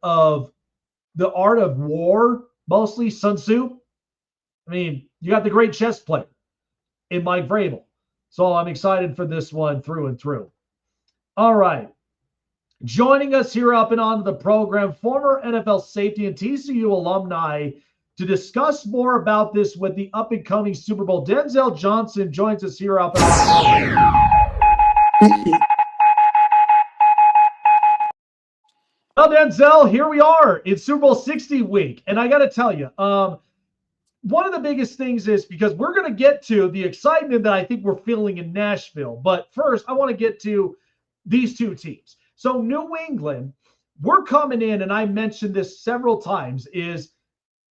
of the art of war, mostly Sun Tzu. I mean, you got the great chess player in Mike Vrabel. So I'm excited for this one through and through. All right. Joining us here up and on the program, former NFL safety and TCU alumni, to discuss more about this with the up and coming Super Bowl. Denzel Johnson joins us here up and on the program. Well, Denzel, here we are. It's Super Bowl 60 week. And I got to tell you, one of the biggest things is because we're going to get to the excitement that I think we're feeling in Nashville. But first, I want to get to these two teams. So, New England, we're coming in, and I mentioned this several times, is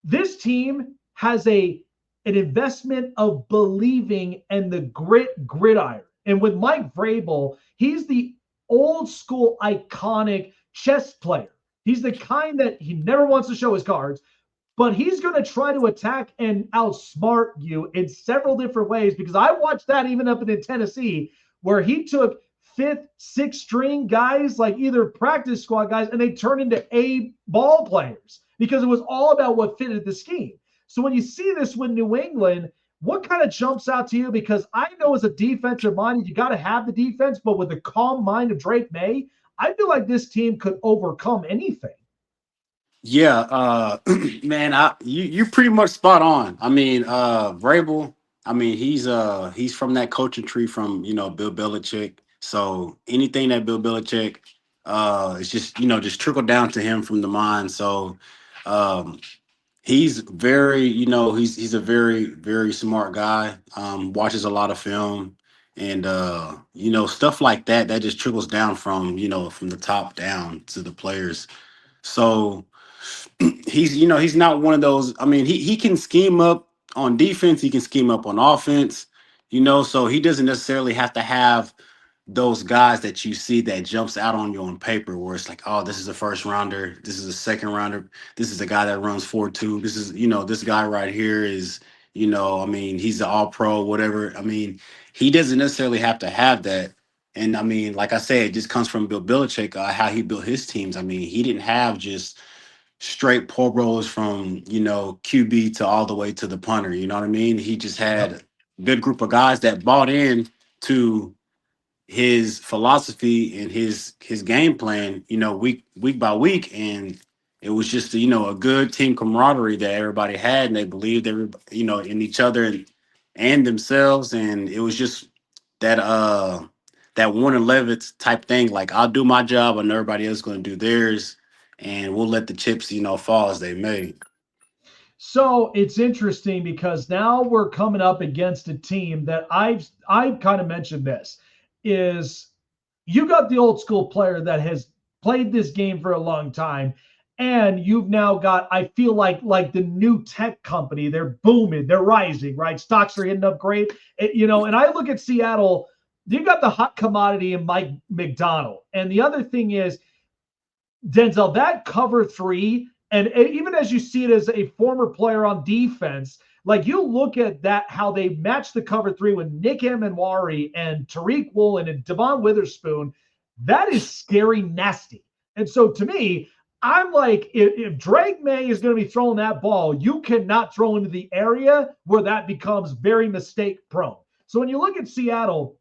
this team has an investment of believing and the gridiron. And with Mike Vrabel, he's the old school iconic chess player. He's the kind that he never wants to show his cards, but he's going to try to attack and outsmart you in several different ways, because I watched that even up in Tennessee, where he took fifth, sixth string guys, like either practice squad guys, and they turned into A ball players because it was all about what fitted the scheme. So when you see this with New England, what kind of jumps out to you? Because I know as a defensive mind, you got to have the defense, but with the calm mind of Drake May, I feel like this team could overcome anything. Yeah, man, you pretty much spot on. I mean, Vrabel, I mean, he's from that coaching tree from Bill Belichick. So anything that Bill Belichick, it's just just trickled down to him from the mind. So um, he's very he's a very smart guy. Watches a lot of film, and stuff like that just trickles down from from the top down to the players. So he's not one of those. I mean, he can scheme up on defense, he can scheme up on offense, so he doesn't necessarily have to have those guys that you see that jumps out on you on paper where it's like, oh, this is a first rounder, this is a second rounder, this is a guy that runs 4.2, this is this guy right here is I mean, he's the all pro, whatever. I mean, he doesn't necessarily have to have that. And I mean, like I said, it just comes from Bill Belichick, how he built his teams. I mean, he didn't have just straight pull rows from QB to all the way to the punter. You know what I mean? He just had Yep. a good group of guys that bought in to his philosophy and his game plan. Week by week, and it was just a good team camaraderie that everybody had, and they believed in each other and themselves, and it was just that that Warren Levitt type thing. Like, I'll do my job, and everybody else is going to do theirs, and we'll let the chips fall as they may. So it's interesting because now we're coming up against a team that I've kind of mentioned this is you got the old school player that has played this game for a long time, and you've now got, I feel like the new tech company, they're booming, they're rising, right? Stocks are hitting up great. And I look at Seattle, you got the hot commodity in Mike McDonald. And the other thing is, Denzel, that cover three, and even as you see it as a former player on defense, like you look at that, how they match the cover three with Nick Amenwari and Tariq Woolen and Devon Witherspoon, that is scary, nasty. And so to me, I'm like, if Drake May is going to be throwing that ball, you cannot throw into the area where that becomes very mistake prone. So when you look at Seattle,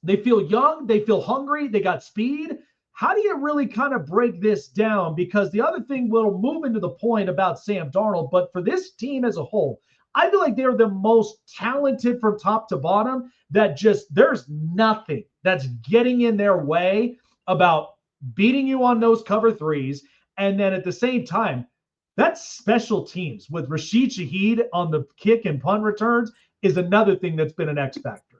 they feel young, they feel hungry, they got speed. How do you really kind of break this down? Because the other thing will move into the point about Sam Darnold, but for this team as a whole, I feel like they're the most talented from top to bottom, that just there's nothing that's getting in their way about beating you on those cover threes. And then at the same time, that's special teams with Rashid Shaheed on the kick and punt returns is another thing that's been an X factor.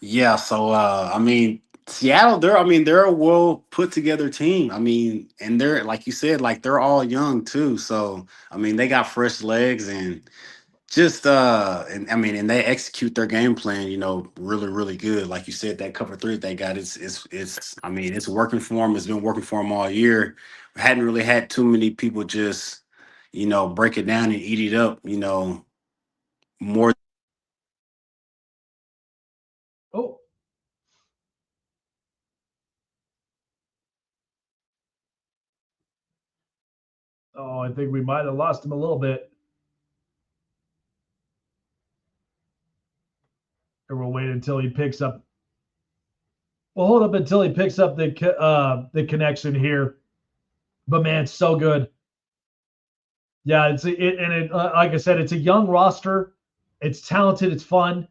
Yeah, so I mean, Seattle, they're a well put together team. I mean, and they're, like you said, like, they're all young too. So I mean, they got fresh legs, and just and I mean, and they execute their game plan, really good. Like you said, that cover three they got, it's I mean, it's working for them. It's been working for them all year. Hadn't really had too many people just break it down and eat it up, more. Oh, Oh, I think we might have lost him a little bit. Or we'll wait until he picks up. We'll hold up until he picks up the connection here. But man, so good. Yeah, like I said, it's a young roster. It's talented. It's fun,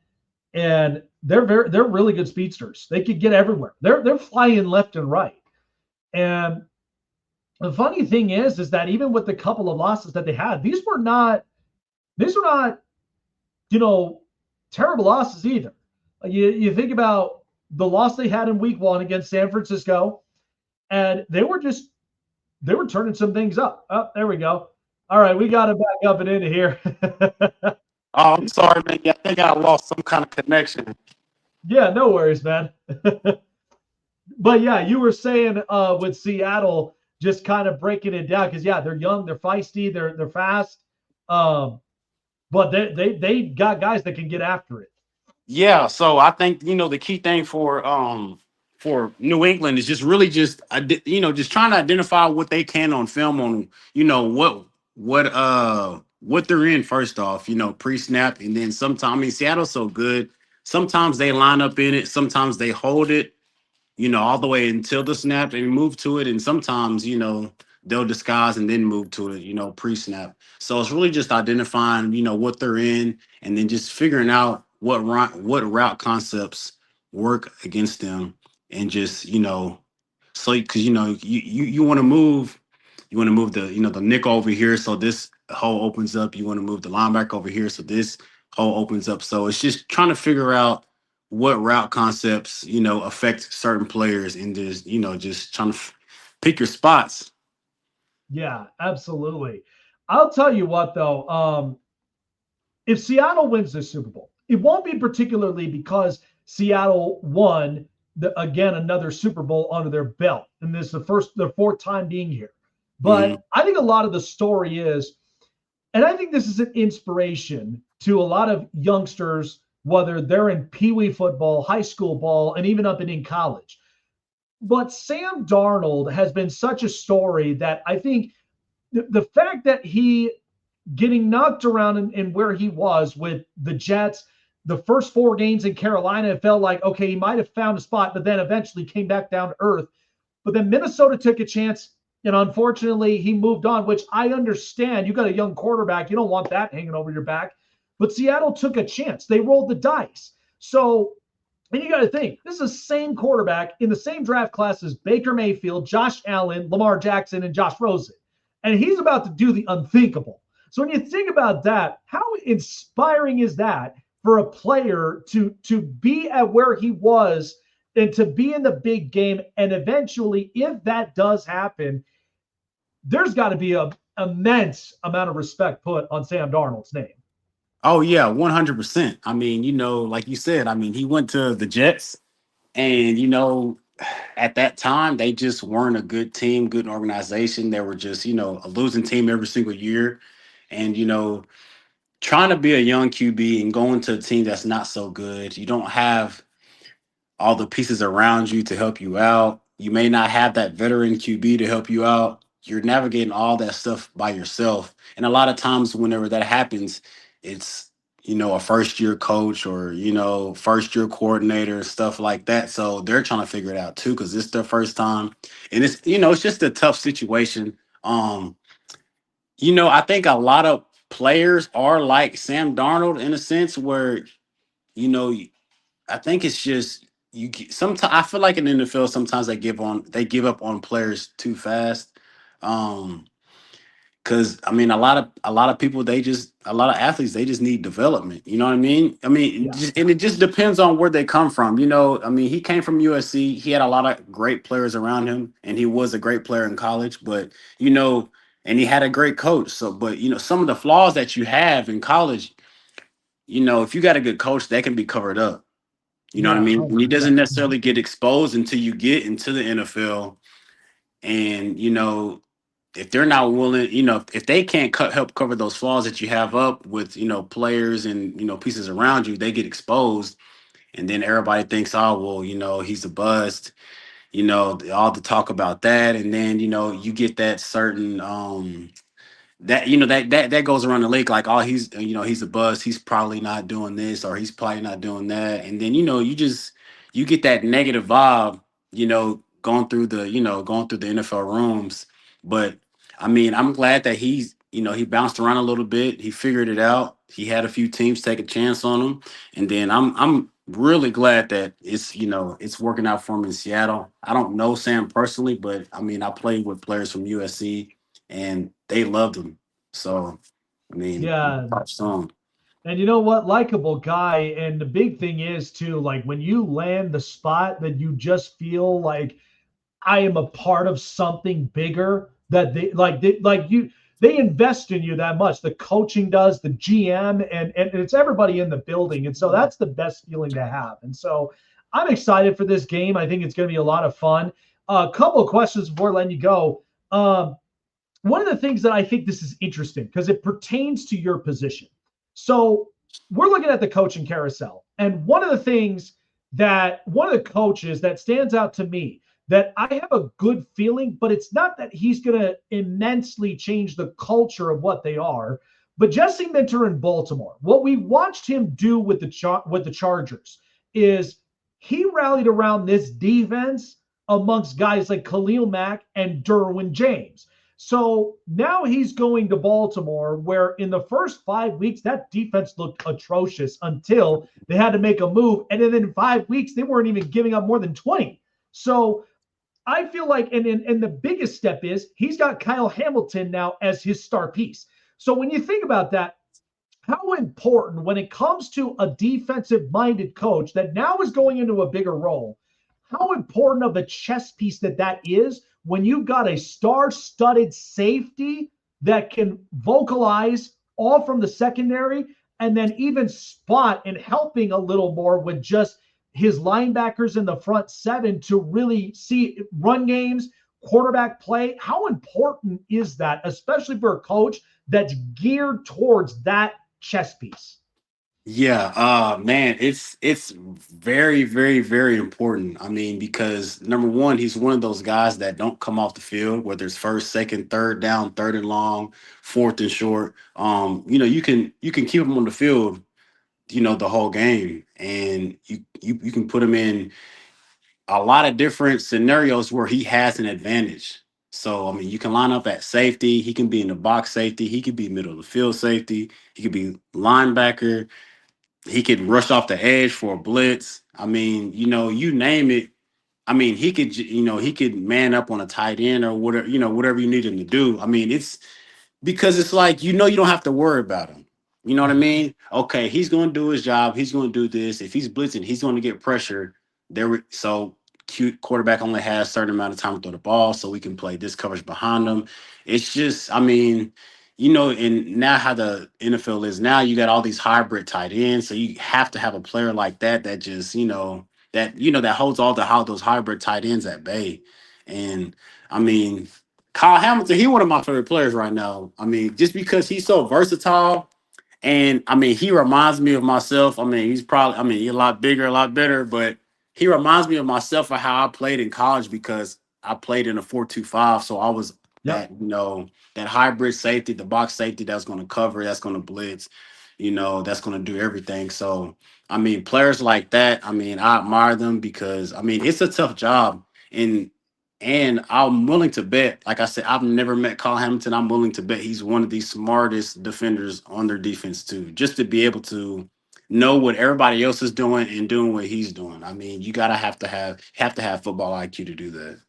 and they're really good speedsters. They could get everywhere. They're flying left and right. And the funny thing is that even with the couple of losses that they had, these were not you know terrible losses either. You think about the loss they had in week one against San Francisco, and they were turning some things up. Oh, there we go. All right, we got to back up and into here. Oh, I'm sorry, man. Yeah, I think I lost some kind of connection. Yeah, no worries, man. But yeah, you were saying with Seattle, just kind of breaking it down because yeah, they're young, they're feisty, they're fast, um, but they got guys that can get after it. Yeah, so I think the key thing for New England is just really just just trying to identify what they can on film on what they're in first off, pre-snap, and then sometimes, I mean, Seattle's so good. Sometimes they line up in it, sometimes they hold it, all the way until the snap and move to it. And sometimes, they'll disguise and then move to it, pre-snap. So it's really just identifying, what they're in, and then just figuring out what route concepts work against them, and just, so because you want to move, the nickel over here, so this hole opens up. You want to move the linebacker over here, so this hole opens up. So it's just trying to figure out what route concepts affect certain players, and just trying to pick your spots. Yeah, absolutely. I'll tell you what though, if Seattle wins the Super Bowl, it won't be particularly because Seattle won again another Super Bowl under their belt, and this is their fourth time being here. Hmm. But I think a lot of the story is, and I think this is an inspiration to a lot of youngsters, whether they're in Pee Wee football, high school ball, and even up and in college. But Sam Darnold has been such a story that I think the fact that he getting knocked around in where he was with the Jets, the first four games in Carolina, it felt like, okay, he might have found a spot, but then eventually came back down to earth. But then Minnesota took a chance, and unfortunately, he moved on, which I understand. You got a young quarterback, you don't want that hanging over your back. But Seattle took a chance. They rolled the dice. So, and you got to think, this is the same quarterback in the same draft class as Baker Mayfield, Josh Allen, Lamar Jackson, and Josh Rosen. And he's about to do the unthinkable. So when you think about that, how inspiring is that for a player to be at where he was and to be in the big game? And eventually, if that does happen, there's got to be a immense amount of respect put on Sam Darnold's name. Oh yeah, 100%. I mean, like you said, I mean, he went to the Jets, and at that time they just weren't a good team, good organization. They were just, a losing team every single year. And trying to be a young QB and going to a team that's not so good, you don't have all the pieces around you to help you out. You may not have that veteran QB to help you out. You're navigating all that stuff by yourself. And a lot of times, whenever that happens, it's, a first year coach, or, first year coordinator, stuff like that. So they're trying to figure it out too, because it's their first time. And it's just a tough situation. Um, I think a lot of players are like Sam Darnold in a sense where, you know, I think it's just sometimes I feel like in the NFL sometimes they give up on players too fast. Um, because I mean a lot of people, a lot of athletes, they just need development. You know what I mean? I mean, Yeah. and it just depends on where they come from. I mean, he came from USC. He had a lot of great players around him, and he was a great player in college. But and he had a great coach. So, but some of the flaws that you have in college, if you got a good coach, that can be covered up. You know what I Yeah. mean? And he doesn't 100%. necessarily get exposed until you get into the NFL. And if they're not willing, if they can't help cover those flaws that you have up with, players and pieces around you, they get exposed, and then everybody thinks, oh well, he's a bust. All the talk about that, and then you get that certain that that goes around the league like, oh, he's a bust, he's probably not doing this or he's probably not doing that, and then you get that negative vibe, going through the NFL rooms. But I mean, I'm glad that he bounced around a little bit, he figured it out, he had a few teams take a chance on him, and then I'm really glad that it's working out for him in Seattle. I don't know Sam personally, but I mean, I played with players from USC and they loved him. So, I mean, Yeah. props to him. And you know what? Likable guy. And the big thing is, too, like when you land the spot that you just feel like I am a part of something bigger that they invest in you that much. The coaching does, the GM, and it's everybody in the building. And so that's the best feeling to have. And so I'm excited for this game. I think it's going to be a lot of fun. A couple of questions before letting you go. One of the things that I think this is interesting because it pertains to your position. So we're looking at the coaching carousel. And one of the things that one of the coaches that stands out to me that I have a good feeling, but it's not that he's going to immensely change the culture of what they are. But Jesse Minter in Baltimore, what we watched him do with the Chargers is he rallied around this defense amongst guys like Khalil Mack and Derwin James. So now he's going to Baltimore, where in the first 5 weeks, that defense looked atrocious until they had to make a move. And then in 5 weeks, they weren't even giving up more than 20. So I feel like, and the biggest step is he's got Kyle Hamilton now as his star piece. So when you think about that, how important when it comes to a defensive minded coach that now is going into a bigger role, how important of a chess piece that is when you've got a star-studded safety that can vocalize all from the secondary and then even spot and helping a little more with just his linebackers in the front seven to really see run games, quarterback play. How important is that, especially for a coach that's geared towards that chess piece? Yeah, man, it's very, very, very important. I mean, because number one, he's one of those guys that don't come off the field, whether it's first, second, third down, third and long, fourth and short. You can keep him on the field, the whole game, and you can put him in a lot of different scenarios where he has an advantage. So, I mean, you can line up at safety. He can be in the box safety. He could be middle of the field safety. He could be linebacker. He could rush off the edge for a blitz. I mean, you name it. I mean, he could man up on a tight end or whatever, whatever you need him to do. I mean, it's because it's like you don't have to worry about him. You know what I mean? Okay, he's going to do his job. He's going to do this. If he's blitzing, he's going to get pressure. So cute quarterback only has a certain amount of time to throw the ball, so we can play this coverage behind him. It's just, I mean, and now how the NFL is now, you got all these hybrid tight ends, so you have to have a player like that just that holds all those hybrid tight ends at bay, and I mean. Kyle Hamilton, he one of my favorite players right now. I mean, just because he's so versatile, and I mean, he reminds me of myself. I mean, he's a lot bigger, a lot better, but he reminds me of myself of how I played in college because I played in a 4-2-5. So I was Yep. that hybrid safety, the box safety that's going to cover, that's going to blitz, that's going to do everything. So, I mean, players like that, I mean, I admire them because, I mean, it's a tough job. And I'm willing to bet, like I said, I've never met Kyle Hamilton. I'm willing to bet he's one of the smartest defenders on their defense too, just to be able to know what everybody else is doing and doing what he's doing. I mean, you gotta have to have football IQ to do that.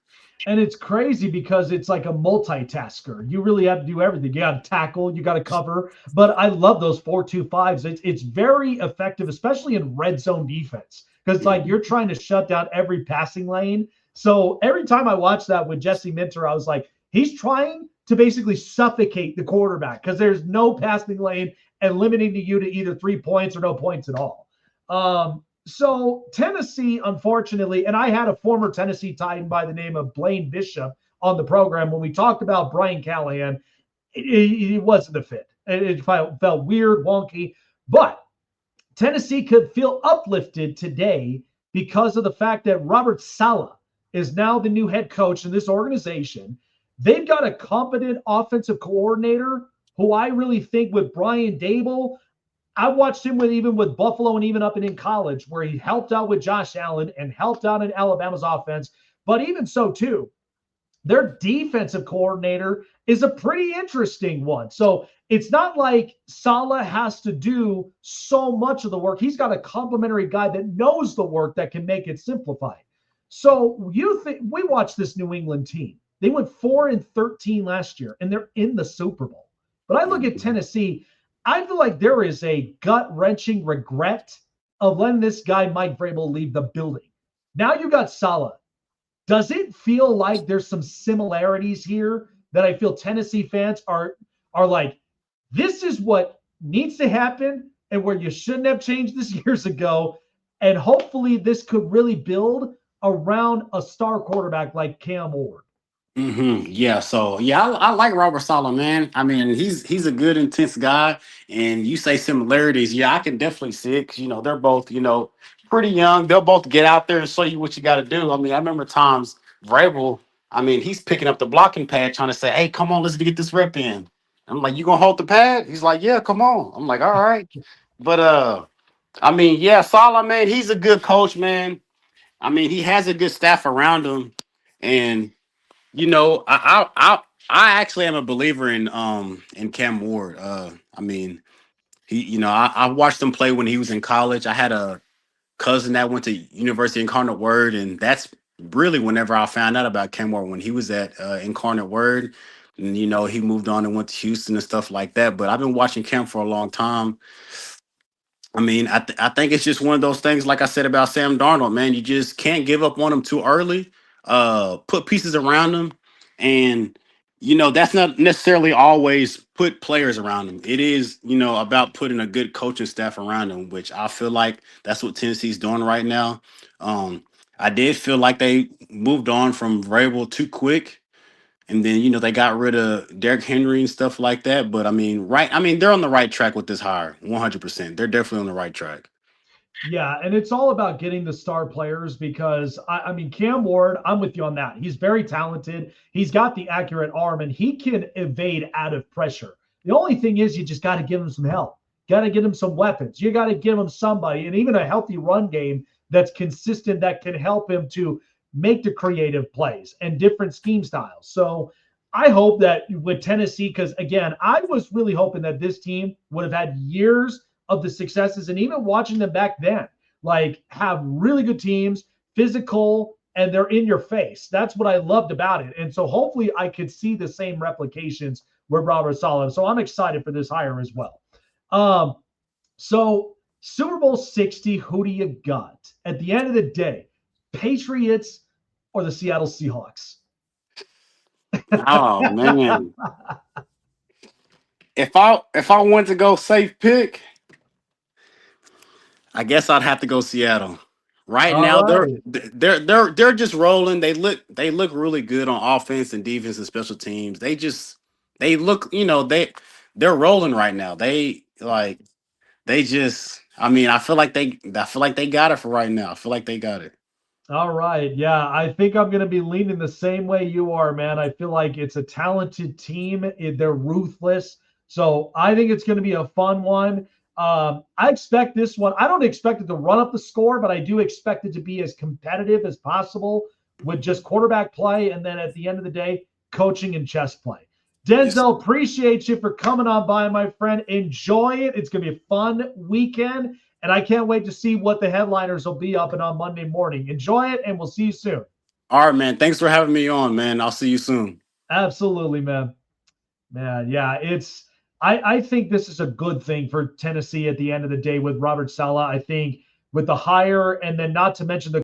And it's crazy because it's like a multitasker. You really have to do everything. You got to tackle, you got to cover. But I love those 4-2-5s. It's very effective, especially in red zone defense, because like Mhm. you're trying to shut down every passing lane. So every time I watch that with Jesse Minter, I was like, he's trying to basically suffocate the quarterback because there's no passing lane and limiting you to either 3 points or no points at all. So Tennessee, unfortunately, and I had a former Tennessee Titan by the name of Blaine Bishop on the program when we talked about Brian Callahan. It wasn't a fit. It felt weird, wonky, but Tennessee could feel uplifted today because of the fact that Robert Saleh is now the new head coach in this organization. They've got a competent offensive coordinator who I really think with Brian Dable, I watched him even with Buffalo and even up in college, where he helped out with Josh Allen and helped out in Alabama's offense. But even so, too, their defensive coordinator is a pretty interesting one. So it's not like Saleh has to do so much of the work. He's got a complimentary guy that knows the work that can make it simplified. So you think we watched this New England team. They went 4-13 last year, and they're in the Super Bowl. But I look at Tennessee, I feel like there is a gut-wrenching regret of letting this guy Mike Vrabel leave the building. Now you got Saleh. Does it feel like there's some similarities here that I feel Tennessee fans are like, this is what needs to happen and where you shouldn't have changed this years ago, and hopefully this could really build around a star quarterback like Cam Ward? Yeah, so yeah, I like Robert Saleh, man. I mean, he's a good, intense guy. And you say similarities, yeah, I can definitely see it. 'Cause, they're both, pretty young. They'll both get out there and show you what you got to do. I mean, I remember times Vrabel. I mean, he's picking up the blocking pad, trying to say, "Hey, come on, let's get this rep in." I'm like, "You gonna hold the pad?" He's like, "Yeah, come on." I'm like, "All right." But I mean, yeah, Saleh, man, he's a good coach, man. I mean, he has a good staff around him, and I actually am a believer in Cam Ward. I mean, I watched him play when he was in college. I had a cousin that went to University Incarnate Word, and that's really whenever I found out about Cam Ward, when he was at Incarnate Word. And he moved on and went to Houston and stuff like that. But I've been watching Cam for a long time. I mean, I think it's just one of those things, like I said about Sam Darnold, man. You just can't give up on him too early. Put pieces around him, and that's not necessarily always put players around him. It is about putting a good coaching staff around him, which I feel like that's what Tennessee's doing right now. Um, I did feel like they moved on from Vrabel too quick. And then, they got rid of Derrick Henry and stuff like that. But I mean, they're on the right track with this hire, 100%. They're definitely on the right track. Yeah, and it's all about getting the star players because I mean Cam Ward, I'm with you on that. He's very talented. He's got the accurate arm and he can evade out of pressure. The only thing is you just got to give him some help. Got to get him some weapons. You got to give him somebody and even a healthy run game that's consistent that can help him to make the creative plays and different scheme styles. So I hope that with Tennessee, because again, I was really hoping that this team would have had years of the successes and even watching them back then, like have really good teams, physical, and they're in your face. That's what I loved about it. And so hopefully I could see the same replications with Robert Saleh. So I'm excited for this hire as well. Um, so Super Bowl 60, who do you got? At the end of the day, Patriots or the Seattle Seahawks? Oh man. If I want to go safe pick, I guess I'd have to go Seattle. Right All now, right. they're just rolling. They look really good on offense and defense and special teams. They look they're rolling right now. They just I feel like they got it for right now. I feel like they got it. All right. Yeah, I think I'm going to be leaning the same way you are, man. I feel like it's a talented team. They're ruthless. So I think it's going to be a fun one. I expect this one. I don't expect it to run up the score, but I do expect it to be as competitive as possible with just quarterback play. And then at the end of the day, coaching and chess play. Yes. Denzel, appreciate you for coming on by, my friend. Enjoy it. It's going to be a fun weekend. And I can't wait to see what the headliners will be up and on Monday morning. Enjoy it, and we'll see you soon. All right, man. Thanks for having me on, man. I'll see you soon. Absolutely, man. Man, yeah, I think this is a good thing for Tennessee at the end of the day with Robert Saleh. I think with the hire and then not to mention the